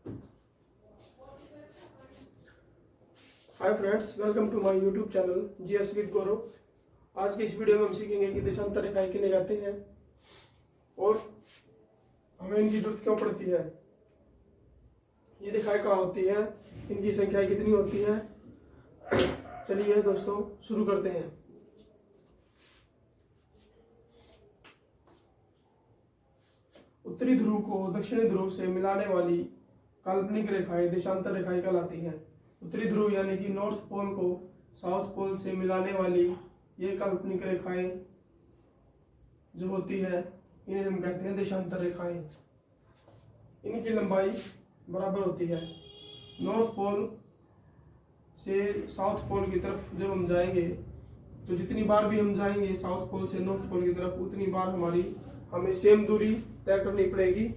Hi friends, welcome to my YouTube channel GS with Gaurav. आज की इस वीडियो में हम सीखेंगे कि देशांतर रेखाएं किन्हें कहते हैं और हमें इनकी जरूरत क्यों पड़ती है। ये रेखाएं कहाँ होती हैं, इनकी संख्या कितनी होती है। चलिए दोस्तों शुरू करते हैं। उत्तरी ध्रुव को दक्षिणी ध्रुव से मिलाने वाली काल्पनिक रेखाएं देशांतर रेखाएं कहलाती हैं। उत्तरी ध्रुव यानी कि नॉर्थ पोल को साउथ पोल से मिलाने वाली ये काल्पनिक रेखाएं जो होती है इन्हें हम कहते हैं देशांतर रेखाएं। इनकी लंबाई बराबर होती है। नॉर्थ पोल से साउथ पोल की तरफ जब हम जाएंगे तो जितनी बार भी हम जाएंगे साउथ पोल से नॉर्थ पोल की तरफ उतनी बार हमें सेम दूरी तय करनी पड़ेगी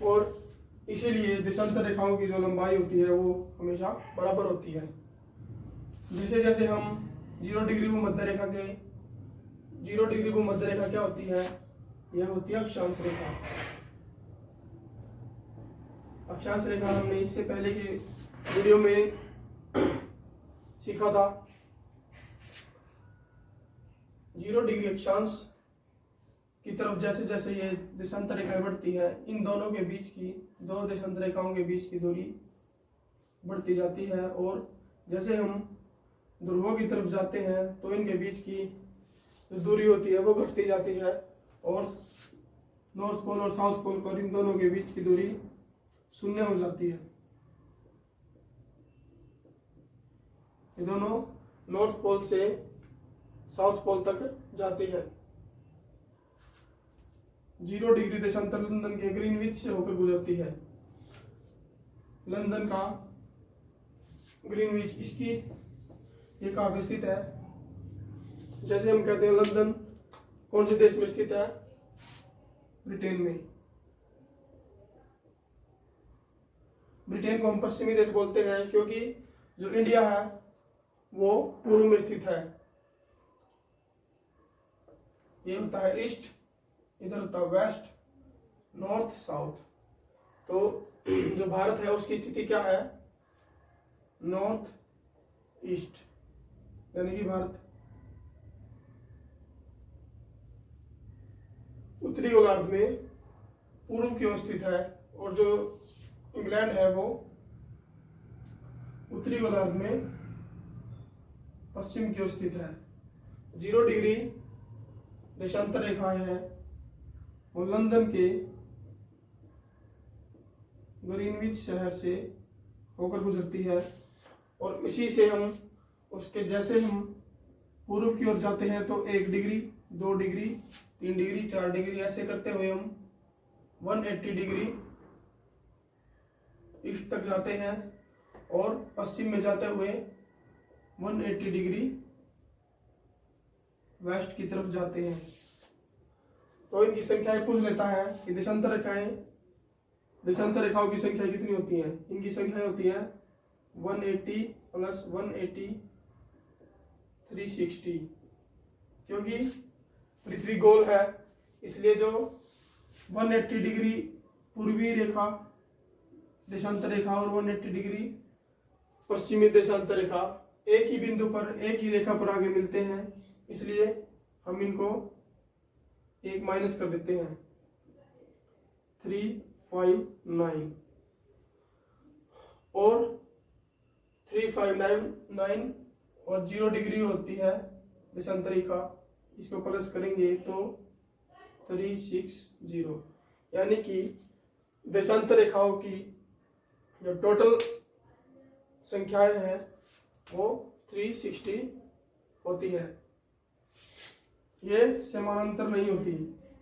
और इसीलिए देशांतर रेखाओं की जो लंबाई होती है वो हमेशा बराबर होती है। जैसे जैसे हम 0 डिग्री भूमध्य रेखा क्या होती है, यह होती है अक्षांश रेखा। अक्षांश रेखा हमने इससे पहले के वीडियो में सीखा था। 0 डिग्री अक्षांश की तरफ जैसे जैसे ये देशांतर रेखाएं बढ़ती है, इन दोनों के बीच की दो देशांतर रेखाओं के बीच की दूरी बढ़ती जाती है और जैसे हम ध्रुवों की तरफ जाते हैं तो इनके बीच की जो दूरी होती है वो घटती जाती है और नॉर्थ पोल और साउथ पोल पर इन दोनों के बीच की दूरी 0 हो जाती है। ये दोनों नॉर्थ पोल से साउथ पोल तक जाती है। 0 डिग्री देशांतर लंदन के ग्रीनविच से होकर गुजरती है। लंदन का ग्रीनविच इसकी ये कहाँ पे स्थित है, जैसे हम कहते हैं लंदन कौन से देश में स्थित है, ब्रिटेन में। ब्रिटेन को हम पश्चिमी देश बोलते हैं क्योंकि जो इंडिया है वो पूर्व में स्थित है। ये होता है ईस्ट, इधर होता है वेस्ट, नॉर्थ, साउथ। तो जो भारत है उसकी स्थिति क्या है, नॉर्थ ईस्ट, यानी कि भारत उत्तरी गोलार्ध में पूर्व की ओर स्थित है और जो इंग्लैंड है वो उत्तरी गोलार्ध में पश्चिम की ओर स्थित है। 0 डिग्री देशांतर रेखाएं हैं वो लंदन के ग्रीनविच शहर से होकर गुजरती है और इसी से हम उसके जैसे हम पूर्व की ओर जाते हैं तो 1 डिग्री, 2 डिग्री, 3 डिग्री, 4 डिग्री ऐसे करते हुए हम 180 डिग्री ईस्ट तक जाते हैं और पश्चिम में जाते हुए 180 डिग्री वेस्ट की तरफ जाते हैं। तो इनकी संख्याएं पूछ लेता है कि देशांतर रेखाओं की संख्या कितनी होती है। इनकी संख्या होती है 180 प्लस 180 360। क्योंकि पृथ्वी गोल है इसलिए जो 180 डिग्री पूर्वी रेखा देशांतर रेखा और 180 डिग्री पश्चिमी देशांतर रेखा एक ही बिंदु पर एक ही रेखा पर आगे मिलते हैं, इसलिए हम इनको एक माइनस कर देते हैं 359 और 359 और 0 डिग्री होती है देशांतर रेखा, इसको प्लस करेंगे तो 360, यानी कि देशांतर रेखाओं की जो टोटल संख्याएं हैं वो 360 होती है। ये समानांतर नहीं होती।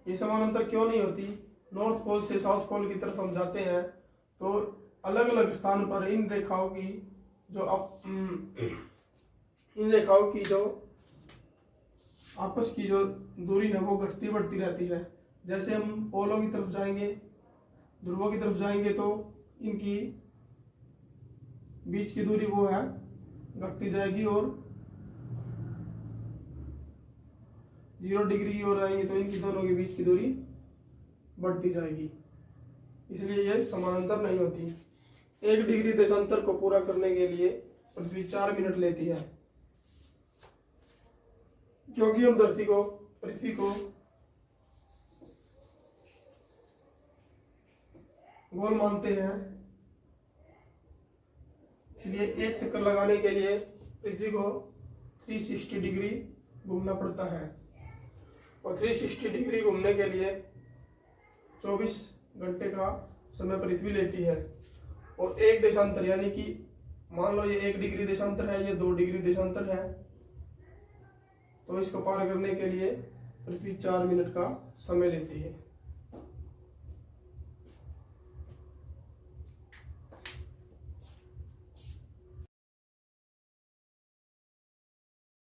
ये समानांतर क्यों नहीं होती, नॉर्थ पोल से साउथ पोल की तरफ हम जाते हैं तो अलग अलग स्थान पर इन रेखाओं की जो आपस की जो दूरी है वो घटती बढ़ती रहती है। जैसे हम पोलों की तरफ जाएंगे, ध्रुवों की तरफ जाएंगे तो इनकी बीच की दूरी वो है घटती जाएगी और 0 डिग्री की ओर आएंगे तो इनकी दोनों के बीच की दूरी बढ़ती जाएगी। इसलिए ये समानांतर नहीं होती। 1 डिग्री देशांतर को पूरा करने के लिए पृथ्वी 4 मिनट लेती है। क्योंकि हम पृथ्वी को गोल मानते हैं, इसलिए एक चक्कर लगाने के लिए पृथ्वी को 360 डिग्री घूमना पड़ता है। और 360 डिग्री घूमने के लिए 24 घंटे का समय पृथ्वी लेती है। और एक देशांतर यानी कि मान लो ये 1 डिग्री देशांतर है, ये 2 डिग्री देशांतर है, तो इसको पार करने के लिए पृथ्वी 4 मिनट का समय लेती है।